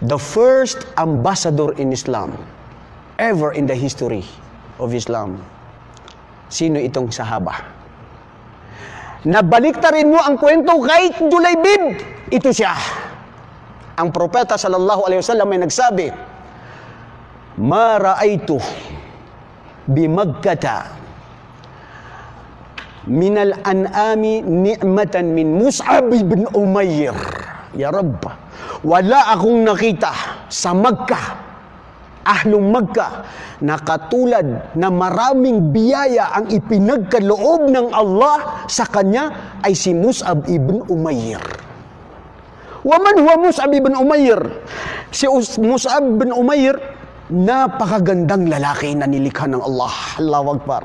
the first ambassador in Islam ever in the history of Islam. Sino itong sahaba? Nabaliktarin mo ang kwento kay Julaybib. Ito siya. Ang propeta sallallahu alaihi wasallam ay nagsabi, "Ma ra'aytu bi Makkah min al-an'ami ni'matan min Mus'ab ibn Umayr." Ya Rabb, wala akong nakita sa Makkah, ahlong Makkah, na katulad na maraming biyaya ang ipinagkaloob ng Allah sa kanya ay si Mus'ab ibn Umayr. Waman huwa Mus'ab ibn Umayr? Si Mus'ab ibn Umayr, napakagandang lalaki na nilikha ng Allah. Allahu Akbar.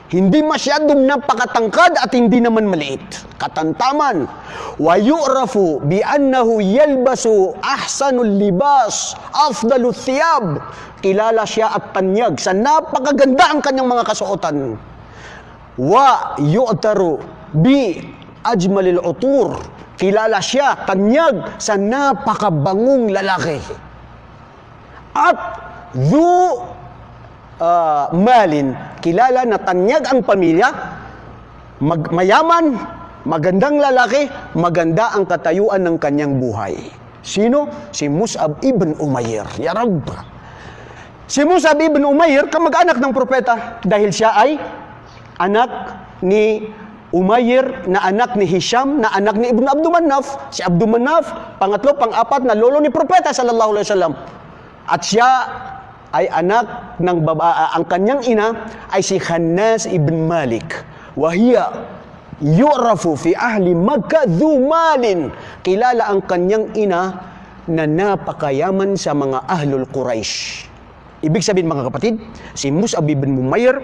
Hindi masyadong napakatangkad at hindi naman maliit. Katantaman. Wa yu'rafu bi annahu yalbasu ahsanul libas, afdalul thiyab. Kilala siya at tanyag sa napakaganda ang kanyang mga kasuotan. Wa yu'taru bi ajmalil utur. Kilala siya, tanyag sa napakabangong lalaki. At malin, kilala na tanyag ang pamilya, mayaman, magandang lalaki, maganda ang katayuan ng kanyang buhay. Sino? Si Mus'ab ibn Umayr. Ya Rabb. Si Mus'ab ibn Umayr, kamag-anak ng propeta, dahil siya ay anak ni Umayr, na anak ni Hisham, na anak ni Ibn Abdul Manaf. Si Abdul Manaf, pangatlo, pang-apat na lolo ni propeta sallallahu alaihi wasallam. At siya ay anak ng ang kanyang ina ay si Khannas ibn Malik. Wahiya yu'rafu fi ahli Makkah dhu malin. Kilala ang kanyang ina na napakayaman sa mga ahlul Quraysh. Ibig sabihin mga kapatid, si Mus'ab ibn Umayr,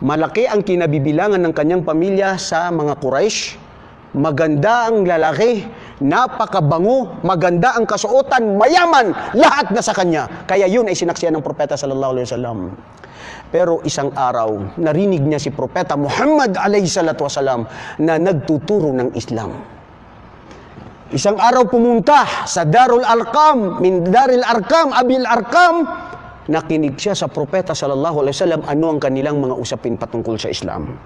malaki ang kinabibilangan ng kanyang pamilya sa mga Quraysh. Maganda ang lalaki, napakabango, maganda ang kasuotan, mayaman, lahat na sa kanya. Kaya yun ay sinaksihan ng propeta sallallahu alaihi wasallam. Pero isang araw, narinig niya si propeta Muhammad alaihi salatu wasalam na nagtuturo ng Islam. Isang araw pumunta sa Darul Arqam, min Daril Arqam, Abil Arqam, nakinig siya sa propeta sallallahu alaihi wasallam ano ang kanilang mga usapin patungkol sa Islam.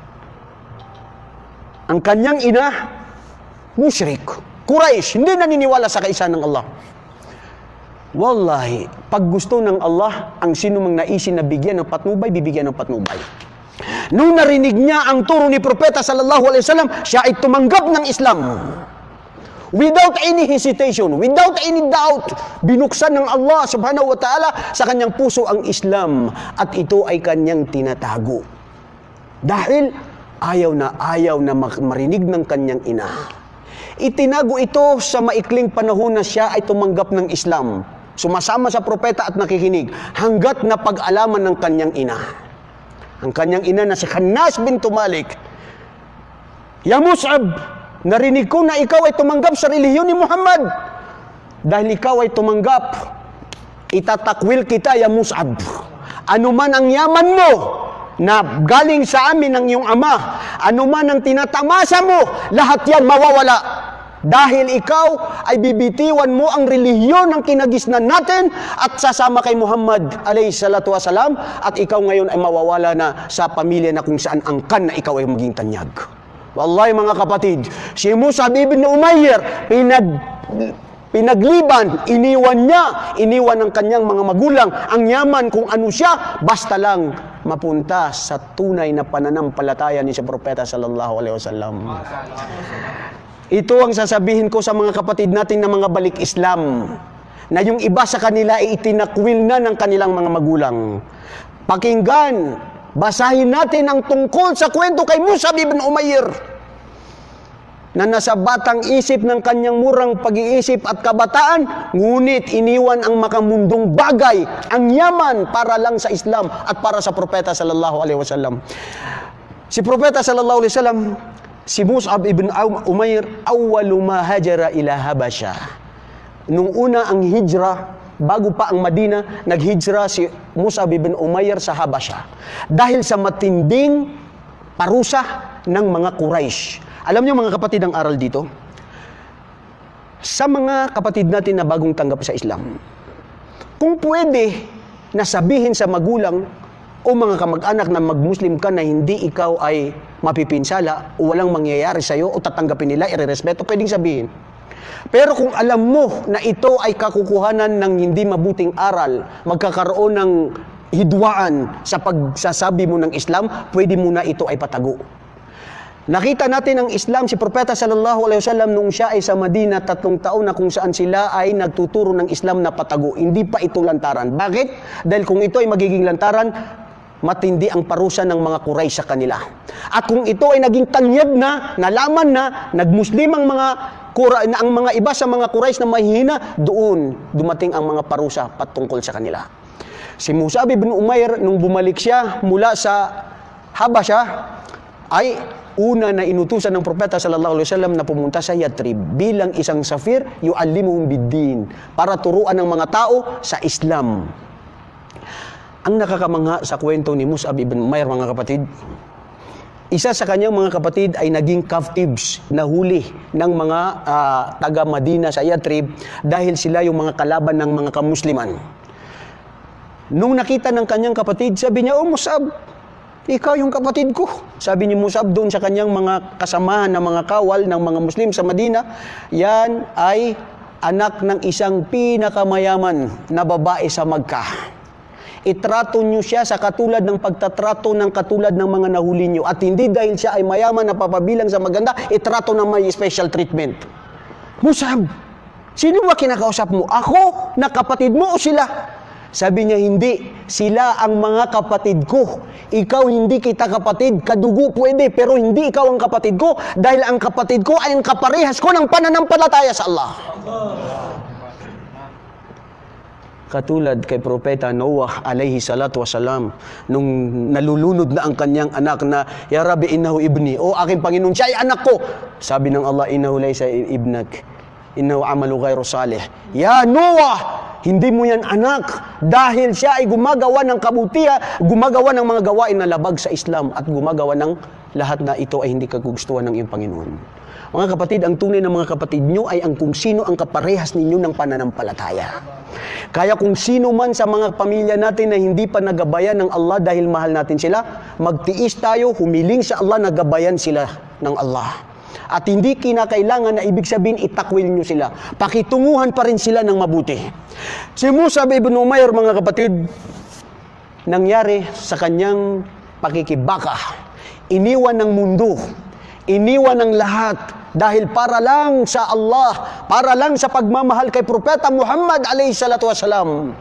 Ang kanyang ina, musyrik, Quraysh, hindi naniniwala sa kaisahan ng Allah. Wallahi, pag gusto ng Allah, ang sino mang naisin na bigyan ng patnubay, bibigyan ng patnubay. Nung narinig niya ang turo ni propeta sallallahu alaihi wasallam, siya ay tumanggap ng Islam. Without any hesitation, without any doubt, binuksan ng Allah subhanahu wa ta'ala sa kanyang puso ang Islam, at ito ay kanyang tinatago. Dahil ayaw na marinig ng kanyang ina. Itinago ito sa maikling panahon na siya ay tumanggap ng Islam. Sumasama sa propeta at nakikinig hanggat na pag-alaman ng kanyang ina. Ang kanyang ina na si Khannas bint Malik, "Ya Mus'ab, narinig ko na ikaw ay tumanggap sa relihiyon ni Muhammad. Dahil ikaw ay tumanggap, itatakwil kita, ya Mus'ab. Ano man ang yaman mo na galing sa amin ng iyong ama, ano man ang tinatamasa mo, lahat yan mawawala. Dahil ikaw ay bibitiwan mo ang relihiyon ng kinagisnan natin at sasama kay Muhammad alayhi salatu wasalam, at ikaw ngayon ay mawawala na sa pamilya na kung saan angkan na ikaw ay maging tanyag." Wallahi mga kapatid, si Mus'ab ibn Umayr, pinagliban, iniwan ng kanyang mga magulang, ang yaman kung ano siya, basta lang mapunta sa tunay na pananampalataya ni sa propeta sallallahu alaihi wasallam. Ito ang sasabihin ko sa mga kapatid natin na mga balik Islam, na yung iba sa kanila ay itinakwil na ng kanilang mga magulang. Pakinggan, basahin natin ang tungkol sa kwento kay Mus'ab ibn Umayr, na nasa batang isip ng kanyang murang pag-iisip at kabataan, ngunit iniwan ang makamundong bagay, ang yaman, para lang sa Islam at para sa propeta sallallahu alaihi wasallam. Si propeta sallallahu alaihi wasallam, si Mus'ab ibn Umayr, awwalu ma hajara ila Habasha. Nung una ang hijra, bago pa ang Madina, naghijra si Mus'ab ibn Umayr sa Habasha dahil sa matinding parusa ng mga Quraysh. Alam niyo mga kapatid ang aral dito? sa mga kapatid natin na bagong tanggap sa Islam, kung pwede na sabihin sa magulang o mga kamag-anak na mag-Muslim ka na hindi ikaw ay mapipinsala o walang mangyayari sa iyo o tatanggapin nila, irerespeto, pwedeng sabihin. Pero kung alam mo na ito ay kakukuhanan ng hindi mabuting aral, magkakaroon ng hidwaan sa pagsasabi mo ng Islam, pwede mo na ito ay patago. Nakita natin ang Islam, si Propeta sallallahu alaihi wasallam nung siya ay sa Madina 3 taon na kung saan sila ay nagtuturo ng Islam na patago. Hindi pa ito lantaran. Bakit? Dahil kung ito ay magiging lantaran, matindi ang parusa ng mga Quraysh sa kanila. At kung ito ay naging tanyag na, nalaman na, nagmuslim ang mga iba sa mga Quraysh na mahihina, doon dumating ang mga parusa patungkol sa kanila. Si Mus'ab ibn Umair, nung bumalik siya mula sa Habasha, ay una na inutusan ng Propeta sallallahu alaihi wasallam na pumunta sa Yathrib bilang isang safir, yu'allimuhum bid-din, para turuan ng mga tao sa Islam. Ang nakakamangha sa kwento ni Mus'ab ibn Umair, mga kapatid, isa sa kanyang mga kapatid ay naging captives, nahuli ng mga taga Madina sa Yathrib dahil sila yung mga kalaban ng mga kamusliman. Nung nakita ng kanyang kapatid, sabi niya, "Oh Mus'ab, ikaw yung kapatid ko." Sabi ni Mus'ab doon sa kanyang mga kasamahan na mga kawal ng mga Muslim sa Madina, yan ay anak ng isang pinakamayaman na babae sa Makkah. Itrato nyo siya sa katulad ng pagtatrato ng katulad ng mga nahuli nyo. At hindi dahil siya ay mayaman na papabilang sa maganda, itrato na may special treatment. Mus'ab, sino ba kinakausap mo? Ako na kapatid mo o sila? Sabi niya, hindi. Sila ang mga kapatid ko. Ikaw hindi kita kapatid. Kadugo pwede, pero hindi ikaw ang kapatid ko. Dahil ang kapatid ko ay ang kaparehas ko ng pananampalataya sa Allah. Katulad kay Propeta Noah alayhi salatu wasalam, nung nalulunod na ang kanyang anak na, "Ya Rabbi, innahu ibni." O aking Panginoon, siya ay anak ko. Sabi ng Allah, "Innahu laysa ibnak. Innahu amalu ghairu salih." Ya Noah, hindi mo yan anak dahil siya ay gumagawa ng kabutihan, gumagawa ng mga gawain na labag sa Islam at gumagawa ng lahat na ito ay hindi kagustuhan ng iyong Panginoon. Mga kapatid, ang tunay ng mga kapatid nyo ay ang kung sino ang kaparehas ninyo ng pananampalataya. Kaya kung sino man sa mga pamilya natin na hindi pa nagabayan ng Allah dahil mahal natin sila, magtiis tayo, humiling sa Allah, nagabayan sila ng Allah. At hindi kinakailangan na ibig sabihin itakwil nyo sila. Pakitunguhan pa rin sila ng mabuti. Si Mus'ab ibn Umair, mga kapatid, nangyari sa kanyang pakikibaka. Iniwan ng mundo, iniwan ng lahat dahil para lang sa Allah, para lang sa pagmamahal kay Propeta Muhammad alayhi salatu wasalam.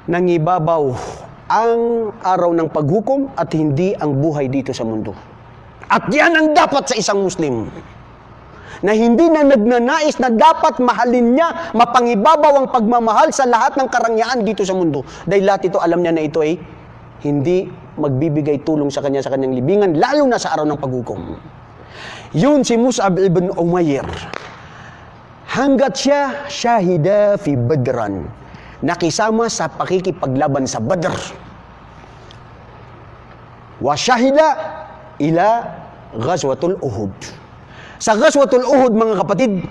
Nangibabaw ang araw ng paghukom at hindi ang buhay dito sa mundo. At yan ang dapat sa isang Muslim, na hindi na nagnanais na dapat mahalin niya, mapangibabaw ang pagmamahal sa lahat ng karangyaan dito sa mundo. Dahil lahat ito, alam niya na ito ay hindi magbibigay tulong sa kanya sa kanyang libingan, lalo na sa araw ng paghukom. Yun si Mus'ab ibn Umair. Hanggat siya syahida fi Badran, nakisama sa pakikipaglaban sa Badr. Wa syahida ila Ghazwatul Uhud. Sa Ghazwatul Uhud, mga kapatid,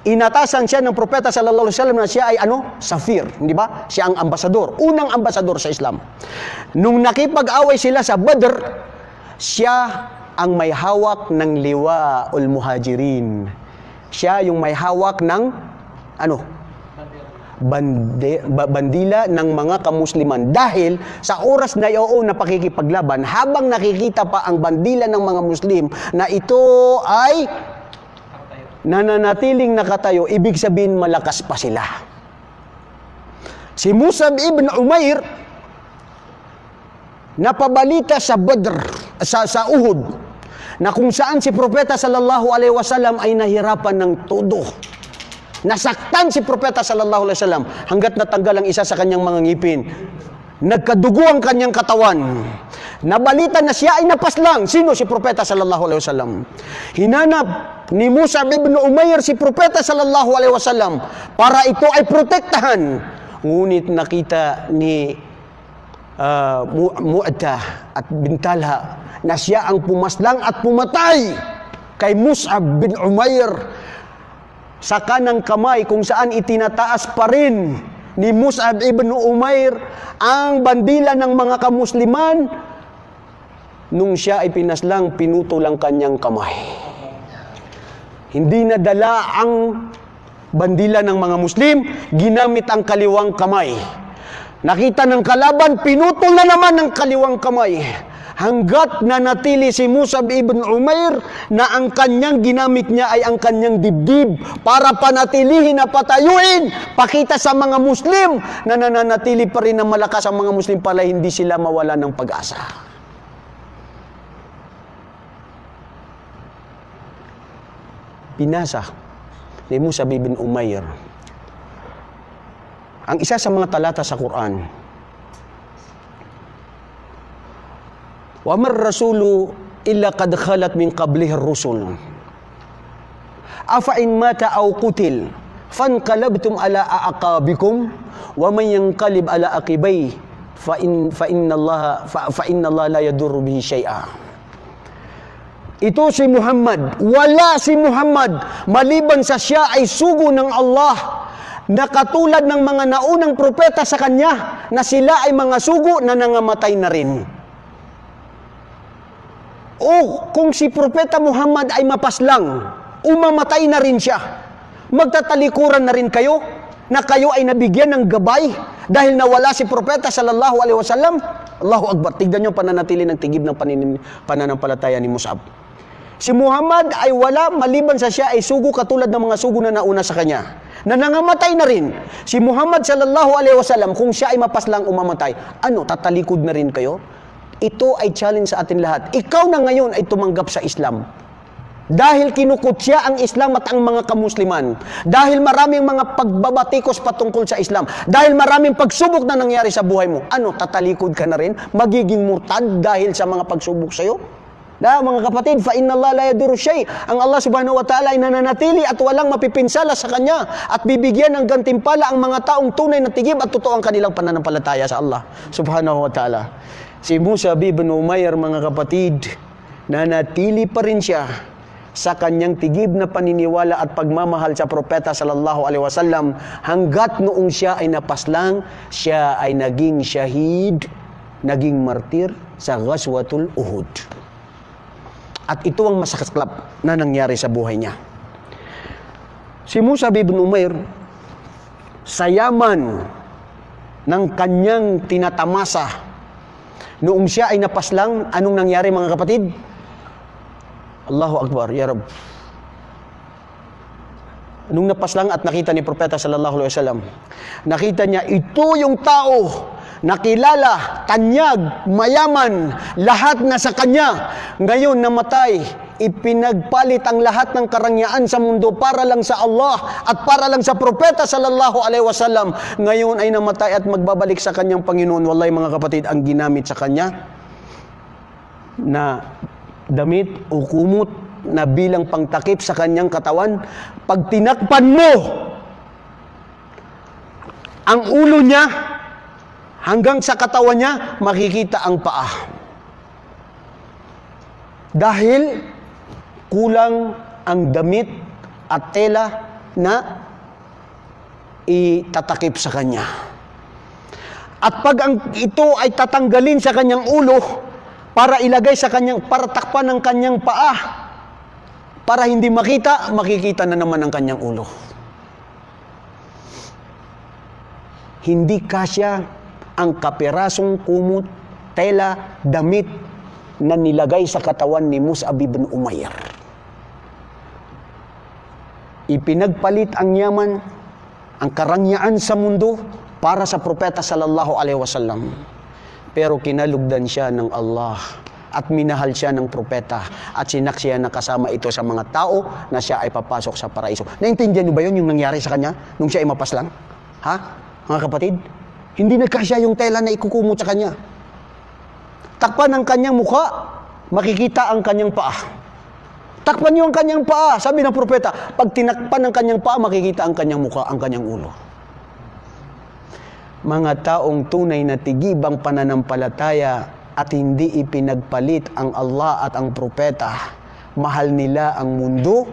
inatasan siya ng Propeta sallallahu alaihi wasallam na siya ay safir, hindi ba? Siya ang ambasador, unang ambasador sa Islam. Nung nakipag-away sila sa Badr, siya ang may hawak ng liwaul muhajirin. Siya yung may hawak ng bandila ng mga kamusliman. Dahil sa oras na iyon na pakikipaglaban, habang nakikita pa ang bandila ng mga Muslim na ito ay nananatiling nakatayo, ibig sabihin malakas pa sila. Si Mus'ab ibn Umair napabalita sa Badr, sa Uhud, na kung saan si Propeta sallallahu alaihi wasallam ay nahirapan ng todo. Nasaktan si Propeta sallallahu alaihi wasallam hanggat natanggal ang isa sa kanyang mga ngipin. Nagkadugo ang kanyang katawan. Nabalita na siya ay napaslang. Sino? Si Propeta sallallahu alaihi wasallam. Hinanap ni Mus'ab ibn Umair si Propeta sallallahu alaihi wasallam para ito ay protektahan. Ngunit nakita ni Mu'tah at Bintalha na siya ang pumaslang at pumatay kay Mus'ab bin Umair. sa kanang kamay kung saan itinataas pa rin ni Mus'ab ibn Umair ang bandila ng mga kamusliman. Nung siya ay pinaslang, pinutol ang kanyang kamay. Hindi nadala ang bandila ng mga Muslim, ginamit ang kaliwang kamay. Nakita ng kalaban, pinutol na naman ang kaliwang kamay. Hanggat nanatili si Mus'ab ibn Umair na ang kanyang ginamit niya ay ang kanyang dibdib para panatilihin na patayuin, pakita sa mga Muslim na nananatili pa rin na malakas ang mga Muslim pala, hindi sila mawala ng pag-asa. Pinasa ni Mus'ab ibn Umair ang isa sa mga talata sa Quran. Wa mar rasulu illa qad khalat min qablihi ar-rusul. Afa in mata aw qutil fanqalabtum ala aqabikum wa man yanqalib ala aqibay fa inna Allah la yadurru bihi syai'a. Ito si Muhammad, wala si Muhammad maliban sa siya ay sugo ng Allah, na katulad ng mga naunang propeta sa kanya na sila ay mga sugo na nangamatay na rin. O kung si Propeta Muhammad ay mapaslang, umamatay na rin siya, magtatalikuran na rin kayo na kayo ay nabigyan ng gabay dahil nawala si Propeta sallallahu alaihi wasallam. Allahu Akbar. Tignan nyo pananatili ng tigib ng pananampalataya ni Mus'ab. Si Muhammad ay wala maliban sa siya ay sugo katulad ng mga sugo na nauna sa kanya, na nangamatay na rin. Si Muhammad sallallahu alaihi wasallam, kung siya ay mapaslang umamatay, ano, tatalikod na rin kayo? Ito ay challenge sa atin lahat. Ikaw na ngayon ay tumanggap sa Islam. Dahil kinukutya ang Islam at ang mga kamusliman. Dahil maraming mga pagbabatikos patungkol sa Islam. Dahil maraming pagsubok na nangyari sa buhay mo. Ano, tatalikod ka na rin? Magiging murtad dahil sa mga pagsubok sa'yo? Mga kapatid, fa inna Allah la yadurru syai'. Ang Allah subhanahu wa ta'ala ay nananatili at walang mapipinsala sa Kanya at bibigyan ng gantimpala ang mga taong tunay na tigib at totoo ang kanilang pananampalataya sa Allah subhanahu wa ta'ala. Si Mus'ab ibn Umair, mga kapatid, nanatili pa rin siya sa kanyang tigib na paniniwala at pagmamahal sa propeta sallallahu alaihi wasallam hanggat noong siya ay napaslang, siya ay naging shahid, naging martir sa Ghazwatul Uhud. At ito ang masaklap na nangyari sa buhay niya. Si Mus'ab ibn Umair, sa yaman ng kanyang tinatamasa, noong siya ay napaslang, anong nangyari, mga kapatid? Allahu Akbar, ya Rab. Nung napaslang at nakita ni Propeta sallallahu alaihi wasallam, nakita niya, ito yung tao nakilala, tanyag, mayaman, lahat na sa kanya. Ngayon namatay, ipinagpalit ang lahat ng karangyaan sa mundo para lang sa Allah at para lang sa Propeta sallallahu alaihi wasallam. Ngayon ay namatay at magbabalik sa kanyang Panginoon. Wallahi, mga kapatid, ang ginamit sa kanya na damit o kumot na bilang pangtakip sa kanyang katawan, pag tinakpan mo ang ulo niya hanggang sa katawan niya, makikita ang paa. Dahil kulang ang damit at tela na itatakip sa kanya. At pag ito ay tatanggalin sa kanyang ulo para ilagay sa kanyang, para takpan ng kanyang paa, para hindi makita, makikita na naman ang kanyang ulo. Hindi kasya ang kapirasong kumot, tela, damit na nilagay sa katawan ni Mus'ab ibn Umair. Ipinagpalit ang yaman, ang karangyaan sa mundo para sa Propeta sallallahu alaihi wasallam. Pero kinalugdan siya ng Allah at minahal siya ng propeta at sinaksihan na kasama ito sa mga tao na siya ay papasok sa paraiso. Naintindihan niyo ba yun, yung nangyari sa kanya nung siya ay mapaslang? Ha? Mga kapatid? Hindi nagkasya yung tela na ikukumot sa kanya. Takpan ang kanyang mukha, makikita ang kanyang paa. Takpan niyo ang kanyang paa. Sabi ng propeta, pag tinakpan ang kanyang paa, makikita ang kanyang mukha, ang kanyang ulo. Mga taong tunay na tigibang pananampalataya at hindi ipinagpalit ang Allah at ang propeta. Mahal nila ang mundo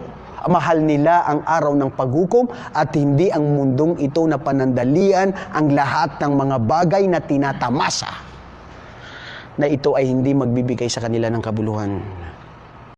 Mahal nila ang araw ng paghukom at hindi ang mundong ito na panandalian ang lahat ng mga bagay na tinatamasa na ito ay hindi magbibigay sa kanila ng kabuluhan.